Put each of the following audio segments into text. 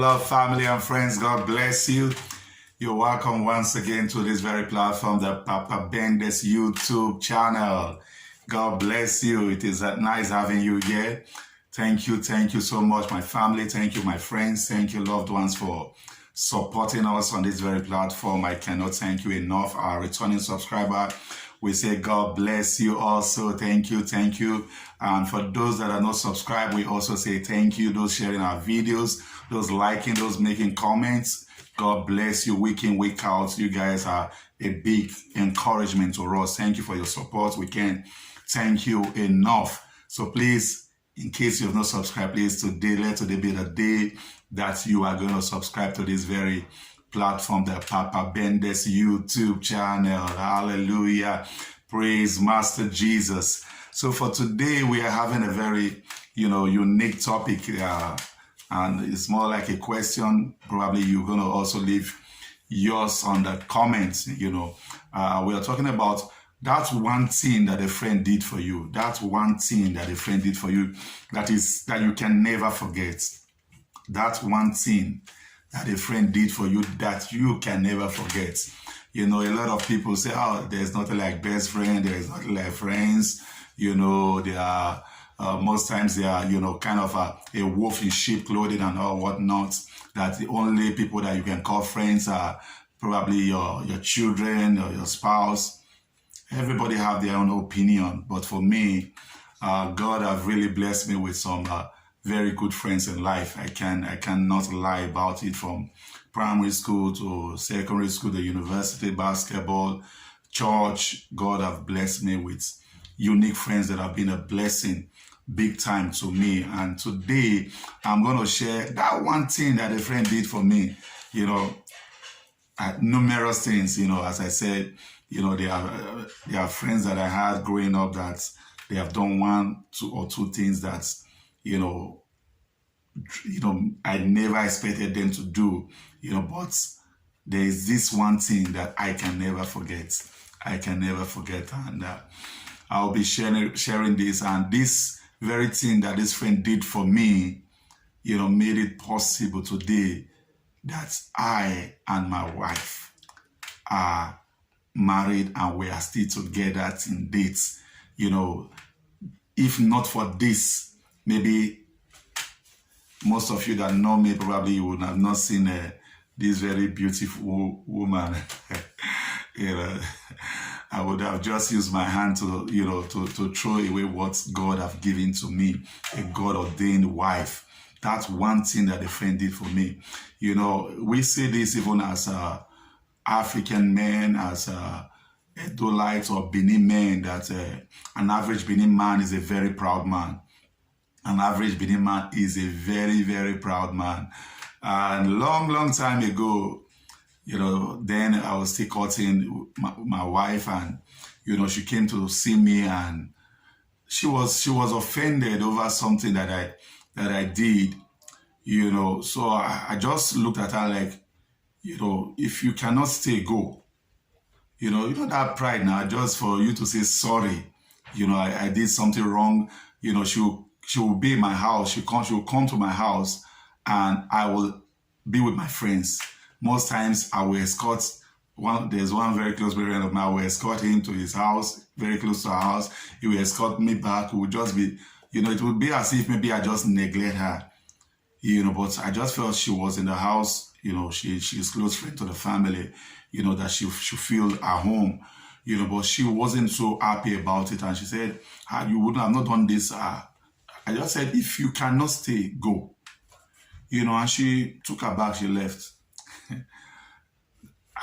beloved family and friends. God bless you. You're welcome once again to this very platform, the Papa Bendes YouTube channel. God bless you. It is nice having you here. Thank you so much, my family. Thank you, my friends. Thank you, loved ones, for supporting us on this very platform. I cannot thank you enough. Our returning subscriber, we say God bless you also. Thank you. And for those that are not subscribed, we also say thank you. Those sharing our videos, those liking, those making comments, God bless you week in, week out. You guys are a big encouragement to us. Thank you for your support. We can't thank you enough. So please, in case you have not subscribed, please let today be the day that you are going to subscribe to this very platform, the Papa Bendes YouTube channel. Hallelujah. Praise Master Jesus. So for today, we are having a very, unique topic, and it's more like a question. Probably you're going to also leave yours on the comments. We are talking about that one thing that a friend did for you. That one thing that a friend did for you that you can never forget. That one thing that a friend did for you that you can never forget. A lot of people say, oh, there's nothing like best friend, there is nothing like friends. They are, most times they are, kind of a wolf in sheep clothing and all whatnot. That the only people that you can call friends are probably your children or your spouse. Everybody have their own opinion. But for me, God have really blessed me with some very good friends in life. I cannot lie about it. From primary school to secondary school, the university, basketball, church, God have blessed me with unique friends that have been a blessing big time to me. And today I'm going to share that one thing that a friend did for me. Numerous things, as I said, there are friends that I had growing up that they have done one, two things that, I never expected them to do, but there is this one thing that I can never forget. And I'll be sharing this, and this very thing that this friend did for me, made it possible today that I and my wife are married and we are still together in dates. If not for this, maybe most of you that know me, probably you would have not seen this very beautiful woman. I would have just used my hand to throw away what God have given to me, a God-ordained wife. That's one thing that a friend did for me. We say this even as African men, as Edolites or Benin men, that an average Benin man is a very proud man. An average Benin man is a very, very proud man. And long time ago, then I was still courting my wife, and, she came to see me, and she was offended over something that I did, So I just looked at her like, if you cannot stay, go. That pride now, just for you to say sorry, I did something wrong, she will be in my house. She will come to my house, and I will be with my friends. Most times I will escort there's one very close friend of mine. I will escort him to his house, very close to our house. He will escort me back. It would just be, it would be as if maybe I just neglect her, but I just felt she was in the house, she's close friend to the family, that she should feel at home, but she wasn't so happy about it. And she said, you wouldn't have not done this. I just said, if you cannot stay, go. And she took her bag, she left.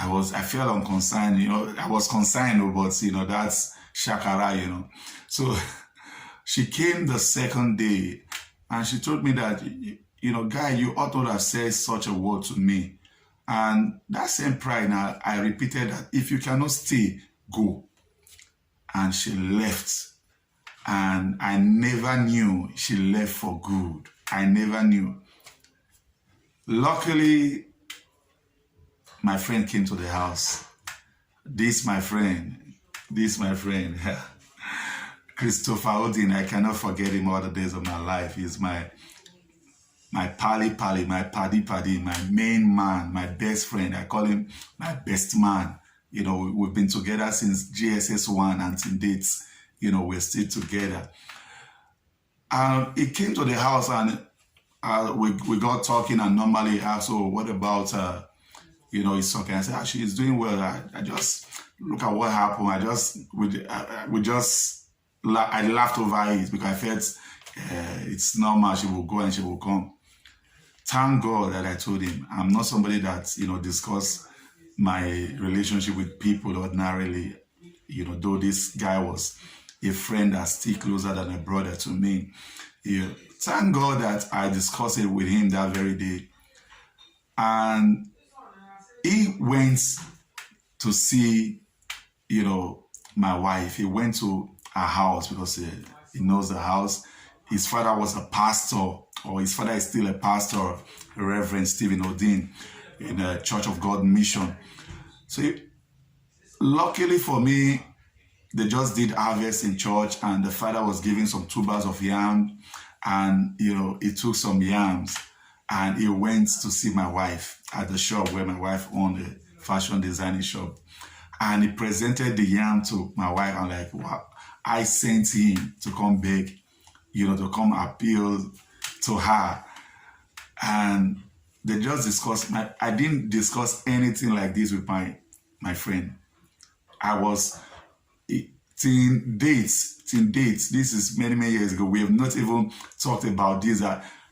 I felt unconcerned, I was concerned, but, that's shakara, So she came the second day, and she told me that, guy, you ought not have said such a word to me. And that same pride, now I repeated that, if you cannot stay, go. And she left. And I never knew she left for good. I never knew. Luckily, my friend came to the house. This my friend, Christopher Odin, I cannot forget him all the days of my life. He's my my pally, my paddy, my main man, my best friend. I call him my best man. You know, we've been together since GSS1 until dates. You know, we're still together. He came to the house and we got talking, and normally asked, "Oh, what about you know, he's talking." I said, "Actually, he's doing well. I just look at what happened. I laughed over it because I felt it's normal. She will go and she will come. Thank God that I told him I'm not somebody that, you know, discuss my relationship with people ordinarily. You know, though this guy was a friend that's still closer than a brother to me. Yeah. Thank God that I discussed it with him that very day. And he went to see, you know, my wife. He went to her house because he knows the house. His father was a pastor, or his father is still a pastor, Reverend Stephen Odin, in the Church of God Mission. So luckily for me, they just did harvest in church, and the father was giving some tubers of yam, and you know, he took some yams and he went to see my wife at the shop where my wife owned a fashion designing shop, and he presented the yam to my wife. I'm like, wow, I sent him to come beg, you know, to come appeal to her. And they just discussed, I didn't discuss anything like this with my friend. I was teen dates. This is many years ago. We have not even talked about this.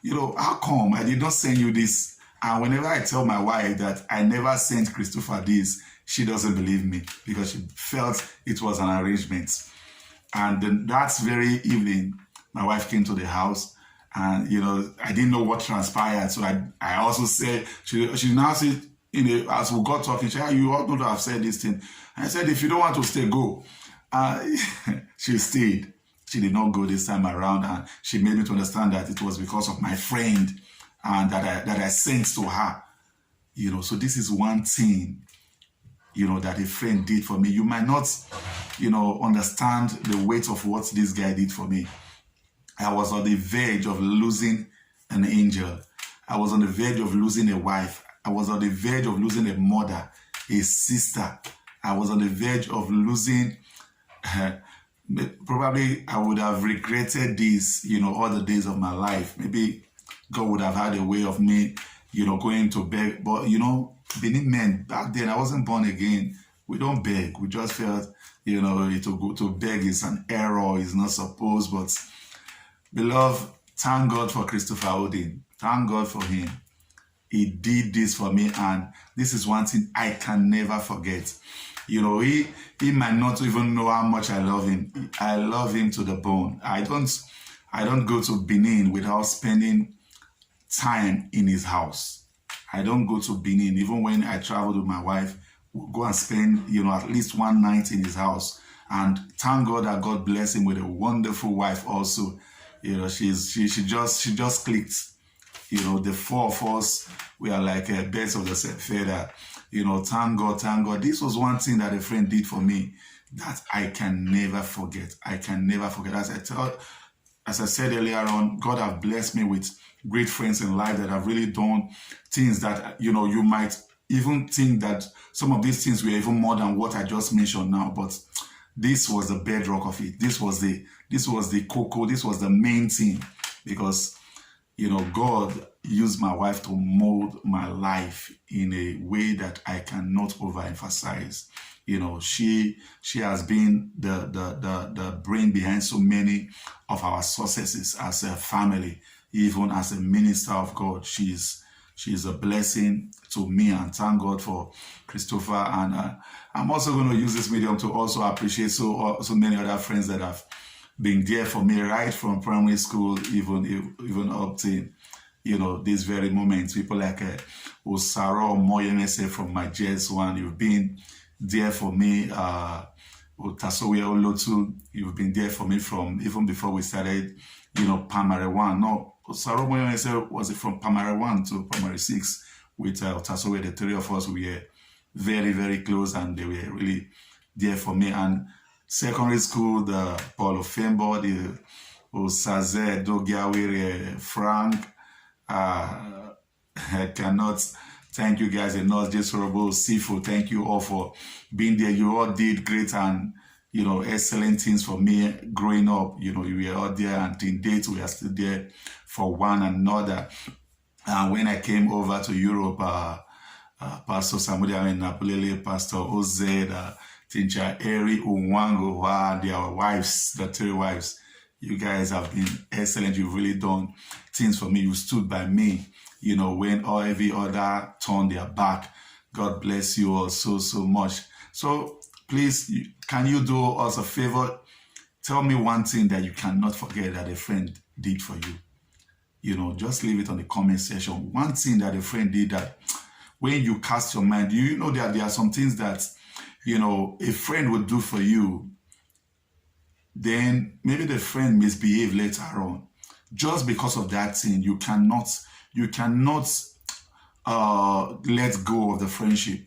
You know, how come I did not send you this? And whenever I tell my wife that I never sent Christopher this, she doesn't believe me because she felt it was an arrangement. And then that very evening, my wife came to the house, and you know, I didn't know what transpired. So I also said, she now said, you know, as we got talking, she said, you ought not to have said this thing. I said, if you don't want to stay, go. She stayed. She did not go this time around, and she made me to understand that it was because of my friend and that I sent to her. You know, so this is one thing, you know, that a friend did for me. You might not, you know, understand the weight of what this guy did for me. I was on the verge of losing an angel. I was on the verge of losing a wife. I was on the verge of losing a mother, a sister. I was on the verge of losing, probably I would have regretted this, you know, all the days of my life. Maybe God would have had a way of me, you know, going to beg. But, you know, Benin men, back then, I wasn't born again. We don't beg. We just felt, you know, to go to beg is an error. It's not supposed. But, beloved, thank God for Christopher Odin. Thank God for him. He did this for me, and this is one thing I can never forget. You know, he might not even know how much I love him. I love him to the bone. I don't go to Benin without spending time in his house. I don't go to Benin. Even when I travel with my wife, we'll go and spend, you know, at least one night in his house. And thank God that God bless him with a wonderful wife also. You know, she just clicked. You know, the four of us, we are like birds of the same feather. You know, thank God, thank God. This was one thing that a friend did for me that I can never forget. I can never forget. As I said earlier on, God have blessed me with great friends in life that have really done things that, you know, you might even think that some of these things were even more than what I just mentioned now. But this was the bedrock of it. This was the cocoa. This was the main thing, because, you know, God used my wife to mold my life in a way that I cannot overemphasize. You know, she has been the brain behind so many of our successes as a family, even as a minister of God. She's a blessing to me, and thank God for Christopher. And I'm also going to use this medium to also appreciate so many other friends that have been there for me right from primary school, even up to, you know, these very moments. People like Osaro Moyenese from my JS1, you've been there for me. Otasowe Olotu, you've been there for me from even before we started, you know, primary 1. No, Osaro Moyenese was from primary 1 to primary 6 with Otasowe. The three of us, we were very, very close, and they were really there for me. And secondary school, the Paulo Fembo, the Osaze, Dogiawere, Frank, Uh, I cannot thank you guys enough. Just horrible seafood. Thank you all for being there. You all did great and excellent things for me growing up. You were all there, and in date we are still there for one another. And when I came over to Europe, Pastor Samuel Napolele, Pastor Oz, Teacher Eri Unwango, their wives, the three wives. You guys have been excellent. You've really done things for me. You stood by me, when every other turned their back. God bless you all so much. So please, can you do us a favor? Tell me one thing that you cannot forget that a friend did for you. Just leave it on the comment section. One thing that a friend did that when you cast your mind, you know that there are some things that, a friend would do for you. Then maybe the friend misbehave later on. Just because of that thing, you cannot let go of the friendship.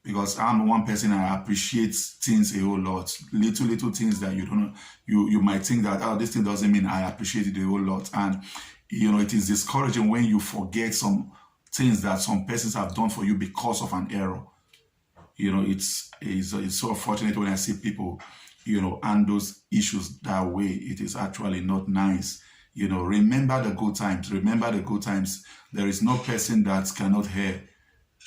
Because I'm one person, I appreciate things a whole lot. Little things that you don't know. You might think that, oh, this thing doesn't mean I appreciate it a whole lot. And, it is discouraging when you forget some things that some persons have done for you because of an error. It's so unfortunate when I see people, and those issues that way. It is actually not nice. Remember the good times. Remember the good times. There is no person that cannot hear.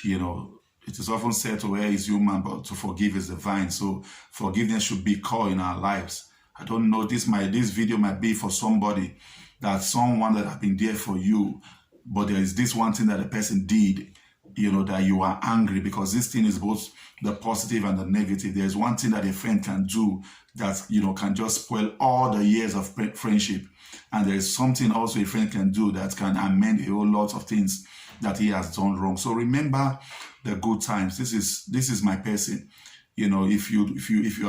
It is often said to err is human, but to forgive is divine. So forgiveness should be core in our lives. I don't know, this video might be for somebody, that someone that have been there for you, but there is this one thing that the person did, that you are angry, because this thing is both the positive and the negative. There's one thing that a friend can do that, can just spoil all the years of friendship. And there is something also a friend can do that can amend a whole lot of things that he has done wrong. So remember the good times. This is my person. If you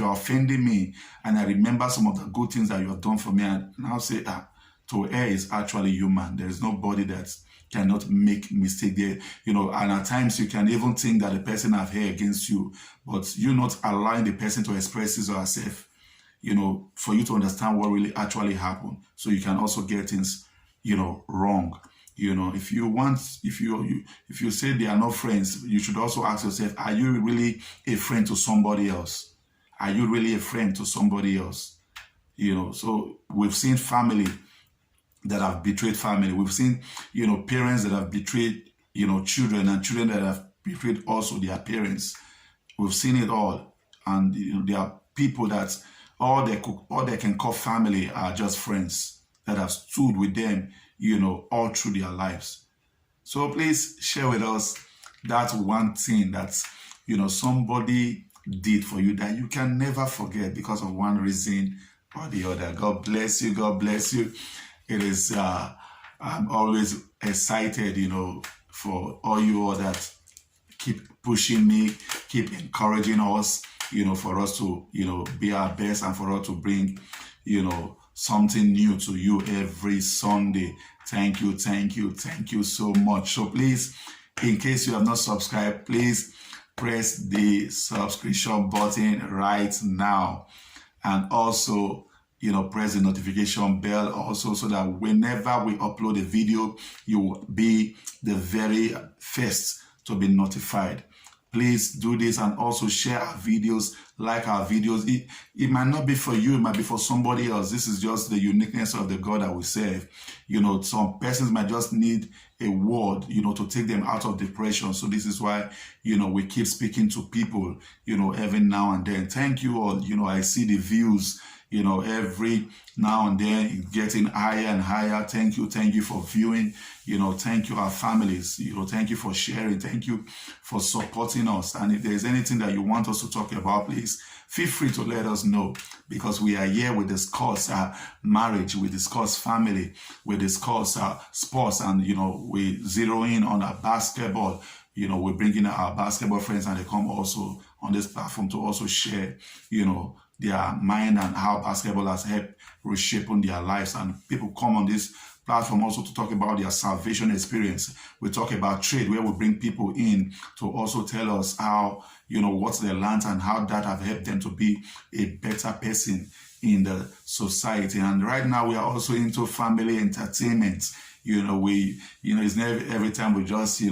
are offending me, and I remember some of the good things that you have done for me, and now say that to err is actually human. There is nobody that cannot make mistake there. And at times you can even think that the person have erred against you, but you're not allowing the person to express his or herself, for you to understand what really actually happened. So you can also get things, wrong. If you say they are not friends, you should also ask yourself, are you really a friend to somebody else? Are you really a friend to somebody else? So we've seen family that have betrayed family. We've seen, parents that have betrayed, children, and children that have betrayed also their parents. We've seen it all. And, there are people that all they can call family are just friends that have stood with them, all through their lives. So please share with us that one thing that, somebody did for you that you can never forget because of one reason or the other. God bless you. God bless you. It is, I'm always excited, for all you all that keep pushing me, keep encouraging us, for us to, be our best, and for us to bring, something new to you every Sunday. Thank you so much. So please, in case you have not subscribed, please press the subscription button right now, and also press the notification bell also, so that whenever we upload a video, you will be the very first to be notified. Please do this, and also share our videos, like our videos. It might not be for you, it might be for somebody else. This is just the uniqueness of the God that we serve. Some persons might just need a word, to take them out of depression. So this is why, we keep speaking to people, every now and then. Thank you all. I see the views, every now and then it's getting higher and higher. Thank you for viewing. Thank you, our families. Thank you for sharing. Thank you for supporting us. And if there's anything that you want us to talk about, please feel free to let us know, because we are here. We discuss marriage, we discuss family, we discuss sports, and we zero in on our basketball. We bring in our basketball friends, and they come also on this platform to also share, their mind and how basketball has helped reshaping their lives. And people come on this platform also to talk about their salvation experience. We talk about trade, where we bring people in to also tell us how, what they learned and how that have helped them to be a better person in the society. And right now we are also into family entertainment. It's never every time we just,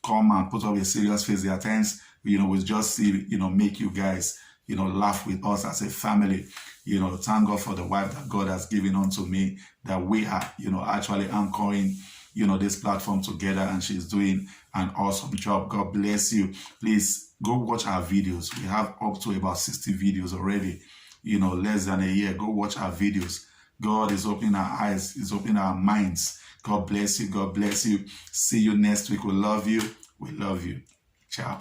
come and put up a serious face. There are times, we just see, make you guys, laugh with us as a family. Thank God for the wife that God has given unto me, that we are, actually anchoring, this platform together, and she's doing an awesome job. God bless you. Please go watch our videos. We have up to about 60 videos already, less than a year. Go watch our videos. God is opening our eyes, is opening our minds. God bless you. God bless you. See you next week. We love you. We love you. Ciao.